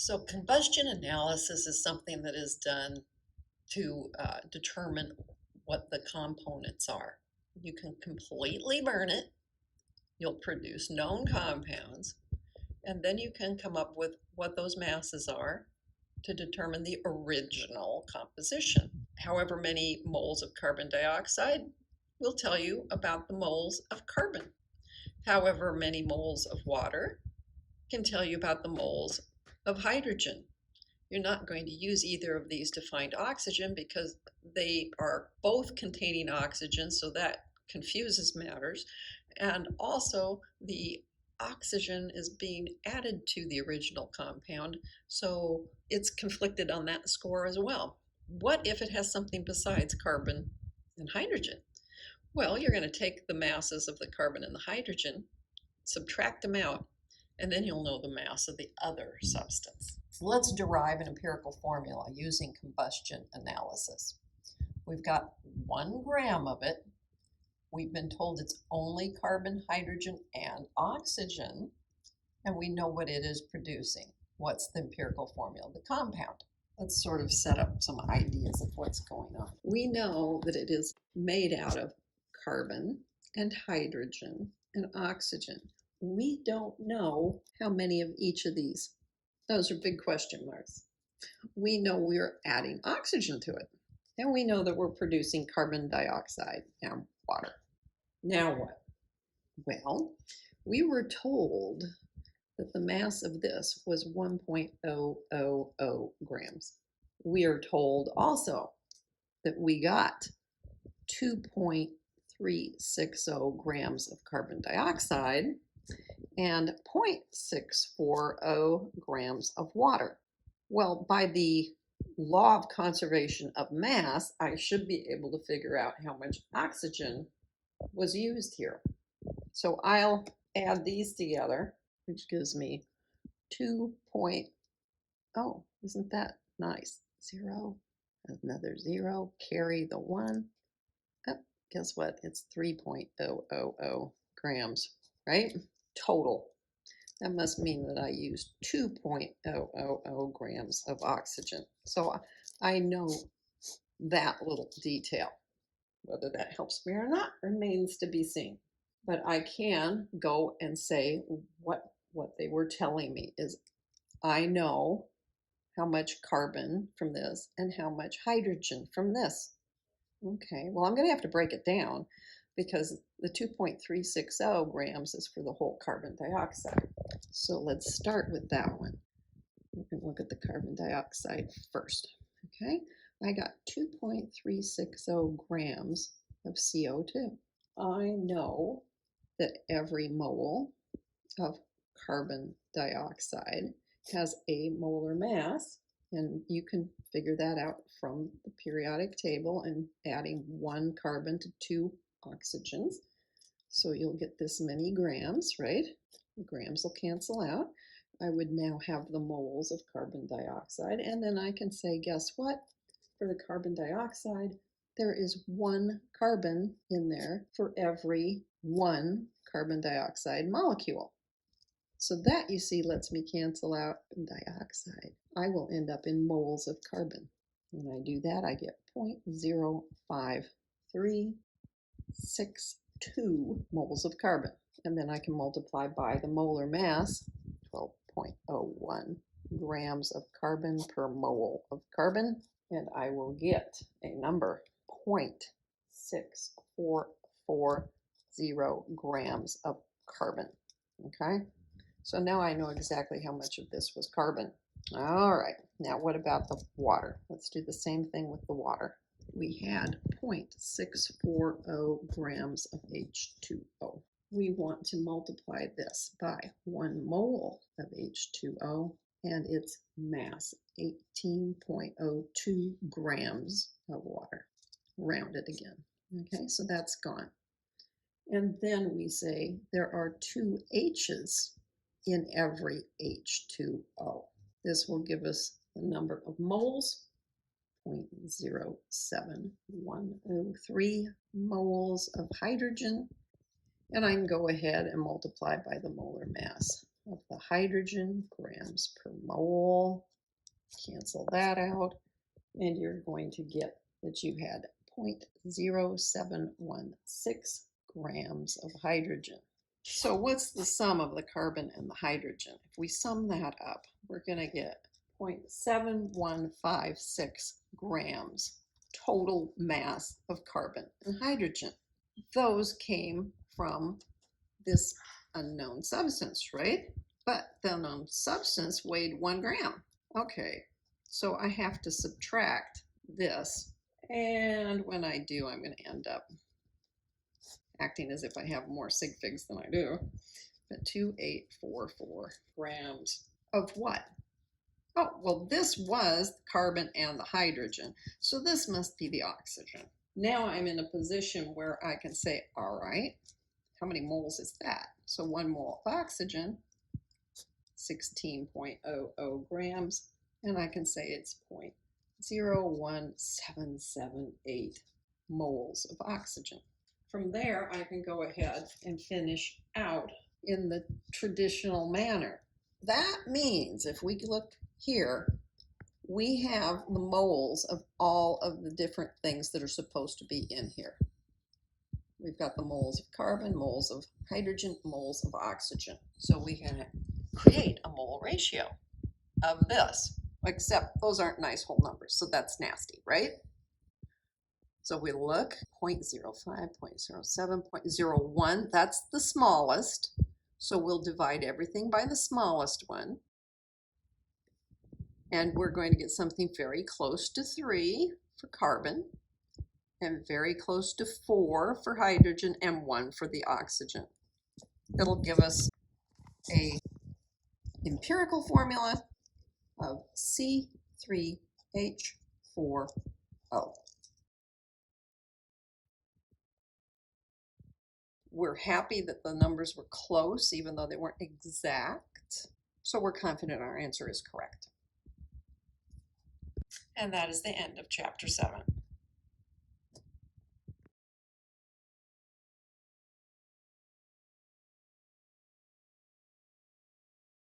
So combustion analysis is something that is done to determine what the components are. You can completely burn it, you'll produce known compounds, and then you can come up with what those masses are to determine the original composition. However many moles of carbon dioxide will tell you about the moles of carbon. However many moles of water can tell you about the moles of hydrogen. You're not going to use either of these to find oxygen because they are both containing oxygen, so that confuses matters. And also, the oxygen is being added to the original compound, so it's conflicted on that score as well. What if it has something besides carbon and hydrogen? Well, you're going to take the masses of the carbon and the hydrogen, subtract them out, and then you'll know the mass of the other substance. So let's derive an empirical formula using combustion analysis. We've got 1 gram of it. We've been told it's only carbon, hydrogen, and oxygen, and we know what it is producing. What's the empirical formula? The compound. Let's sort of set up some ideas of what's going on. We know that it is made out of carbon and hydrogen and oxygen. We don't know how many of each of these. Those are big question marks. We know we're adding oxygen to it, and we know that we're producing carbon dioxide and water. Now what? Well, we were told that the mass of this was 1.000 grams. We are told also that we got 2.360 grams of carbon dioxide and 0.640 grams of water. Well, by the law of conservation of mass, I should be able to figure out how much oxygen was used here. So I'll add these together, which gives me 2. Oh, isn't that nice? 0, another 0, carry the 1. Oh, guess what? It's 3.000 grams, right? Total. That must mean that I used 2.000 grams of oxygen. So I know that little detail. Whether that helps me or not remains to be seen. But I can go and say what they were telling me is I know how much carbon from this and how much hydrogen from this. Okay, well, I'm going to have to break it down because the 2.360 grams is for the whole carbon dioxide. So let's start with that one. We can look at the carbon dioxide first. Okay, I got 2.360 grams of CO2. I know that every mole of carbon dioxide has a molar mass, and you can figure that out from the periodic table and adding 1 carbon to 2 oxygens. So you'll get this many grams, right? The grams will cancel out. I would now have the moles of carbon dioxide, and then I can say, guess what? For the carbon dioxide, there is 1 carbon in there for every 1 carbon dioxide molecule. So that, you see, lets me cancel out dioxide. I will end up in moles of carbon. When I do that, I get 0.05362 moles of carbon. And then I can multiply by the molar mass, 12.01 grams of carbon per mole of carbon, and I will get a number, 0.6440 grams of carbon. Okay, so now I know exactly how much of this was carbon. All right, now what about the water? Let's do the same thing with the water. We had 0.640 grams of H2O. We want to multiply this by 1 mole of H2O and its mass, 18.02 grams of water. Round it again. Okay, so that's gone. And then we say there are 2 H's in every H2O. This will give us the number of moles, 0.07103 moles of hydrogen. And I can go ahead and multiply by the molar mass of the hydrogen, grams per mole, cancel that out, and you're going to get that you had 0.0716 grams of hydrogen. So what's the sum of the carbon and the hydrogen? If we sum that up, we're going to get 0.7156 grams total mass of carbon and hydrogen. Those came from this unknown substance, right? But the unknown substance weighed 1 gram. Okay, so I have to subtract this. And when I do, I'm going to end up acting as if I have more sig figs than I do. But 2844 grams of what? Oh, well, this was the carbon and the hydrogen. So this must be the oxygen. Now I'm in a position where I can say, all right, how many moles is that? So 1 mole of oxygen, 16.00 grams, and I can say it's 0.01778 moles of oxygen. From there, I can go ahead and finish out in the traditional manner. That means if we look here, we have the moles of all of the different things that are supposed to be in here. We've got the moles of carbon, moles of hydrogen, moles of oxygen. So we can create a mole ratio of this, except those aren't nice whole numbers, so that's nasty, right? So we look, 0.05, 0.07, 0.01, that's the smallest. So we'll divide everything by the smallest one. And we're going to get something very close to 3 for carbon, and very close to 4 for hydrogen, and 1 for the oxygen. It'll give us a empirical formula of C3H4O. We're happy that the numbers were close, even though they weren't exact. So we're confident our answer is correct. And that is the end of Chapter 7.